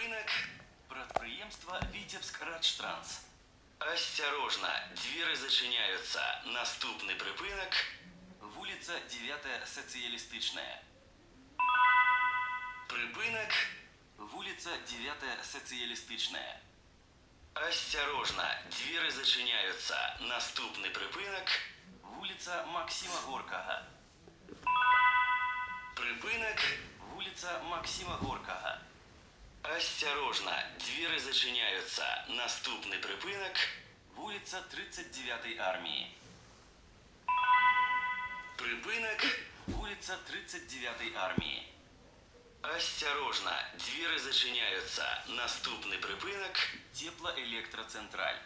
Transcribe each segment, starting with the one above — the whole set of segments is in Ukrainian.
Припинок. Предприємство Витебск-Радштранс. Осторожно, двери зачиняются. Наступний припинок. Вулиця 9 Соціалістична. Припинок. Вулиця 9 Соціалістична. Осторожно, двери зачиняются. Наступний припинок. Вулиця Максима Горького. Припинок. Вулиця Максима Горького. Осторожно, двери зачиняются. Наступний припинок. Вулиця 39-ї армії. Припинок. Вулиця 39-ї армії. Осторожно, двери зачиняются. Наступний припинок. Теплоелектроцентраль.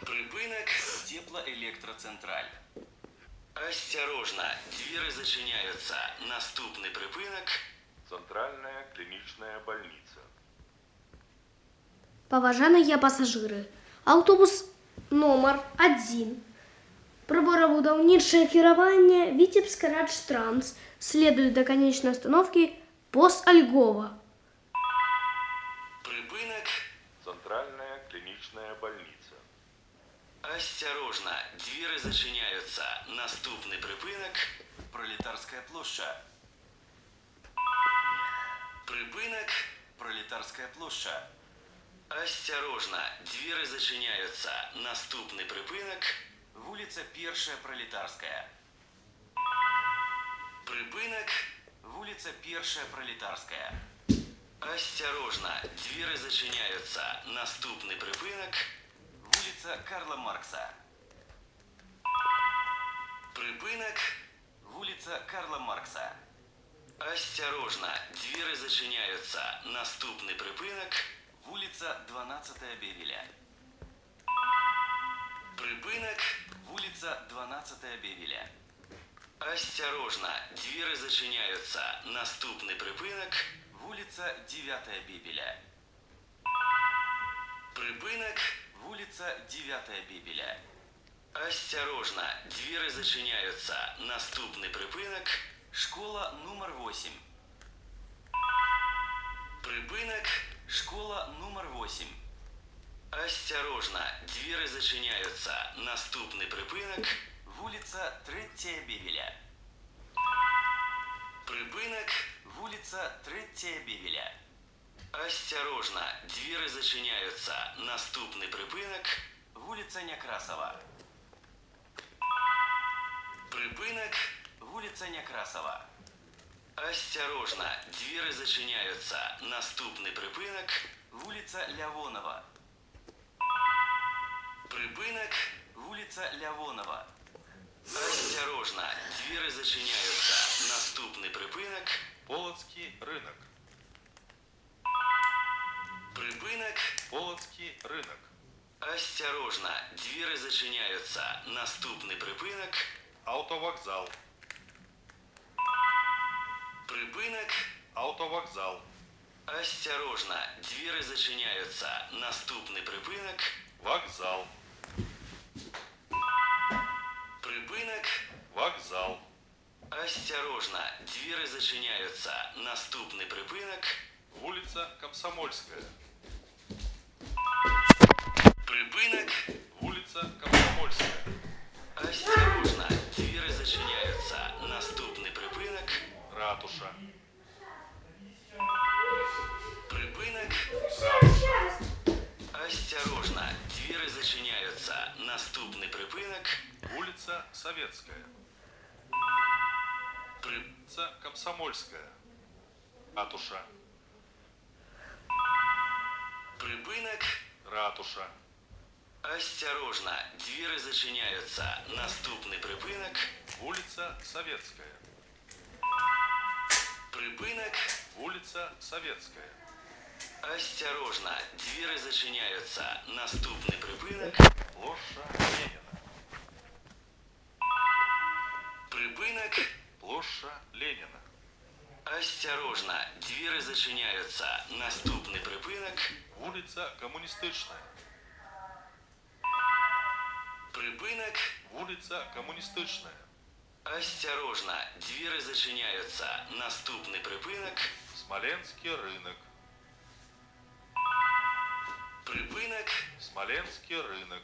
Припинок. Теплоелектроцентраль. Осторожно, двери зачиняются. Наступний припинок. Центральная клиничная больница. Поважаные пассажиры, автобус номер 1. Приборобудовничее кіровання Витебск-Радштранс следует до конечной остановки Пос-Ольгова. Припинок. Центральная клиничная больница. Осторожно, двери зачиняются. Наступний припинок. Пролетарская площадь. Припинок. Пролетарская площадь. Осторожно, двери зачиняются. Наступний припинок. Вулиця 1 Пролетарська. Припинок. Вулиця 1 Пролетарська. Осторожно, двери зачиняются. Наступний припинок. Вулиця Карла Маркса. Припинок. Вулиця Карла Маркса. Осторожно, двери зачиняются. Наступний припинок. Вулиця 12 Бевеля. Припинок. Вулиця 12 Бевеля. Осторожно, двери зачиняются. Наступний припинок. Вулиця 9 Бевеля. Припинок. Вулиця 9 Бевеля. Осторожно, двери зачиняются. Наступний припинок. Школа номер 8. Припинок. Школа номер 8. Осторожно, двери зачиняются. Наступний припинок. Вулиця 3 Бевеля. Припинок. Вулиця 3 Бевеля. Осторожно, двери зачиняются. Наступний припинок. Вулиця Некрасова. Припинок. Вулиця Некрасова. Осторожно, двери зачиняются. Наступний припинок. Вулиця Лявонова. Припинок. Вулиця Лявонова. Осторожно, двери зачиняются. Наступний припинок. Полоцкий рынок. Припинок. Полоцкий рынок. Осторожно, двери зачиняются. Наступний припинок. Автовокзал. Припинок. Автовокзал. Осторожно, двери зачиняются. Наступний припинок. Вокзал. Припинок. Вокзал. Осторожно, двери зачиняются. Наступний припинок. Улица Комсомольская. Припинок. Улица Комсомольская. Осторожно, двери зачиняются. Наступний припинок. Ратуша. Припинок. Ратуша. Осторожно, двери зачиняются. Наступний припинок. Улица Советская. Улица Комсомольская. Ратуша. Припинок. Ратуша. Осторожно, двери зачиняются. Наступний припинок. Улица Советская. Припинок. Улица Советская. Осторожно, двери зачиняются. Наступний припинок. Площадь Ленина. Припинок. Площадь Ленина. Осторожно, двери зачиняются. Наступний припинок. Улица Коммунистичная. Припинок. Улица Коммунистичная. Осторожно, двери зачиняються. Наступний припинок. Смоленский рынок. Припинок. Смоленский рынок.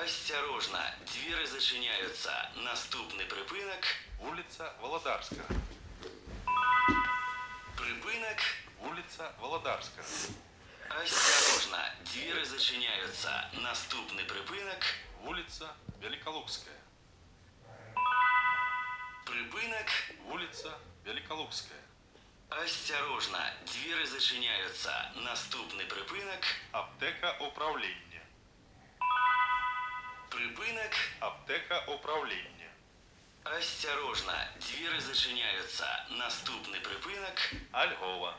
Осторожно, двери зачиняються. Наступний припинок. Улица Володарская. Припинок. Улица Володарская. Осторожно, двери зачиняються. Наступний припинок. Улица Великолукская. Припинок. Улица Великолукская. Осторожно, двери зачиняються. Наступний припинок. Аптека управления. Припинок. Аптека управления. Осторожно, двери зачиняються. Наступний припинок. Альгова.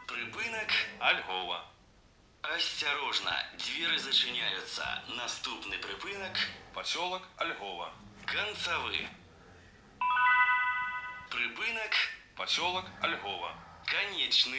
Припинок. Альгова. Осторожно, двери зачиняються. Наступний припинок. Поселок Альгова. Концовий. Припинок. Поселок Альгова. Конечний.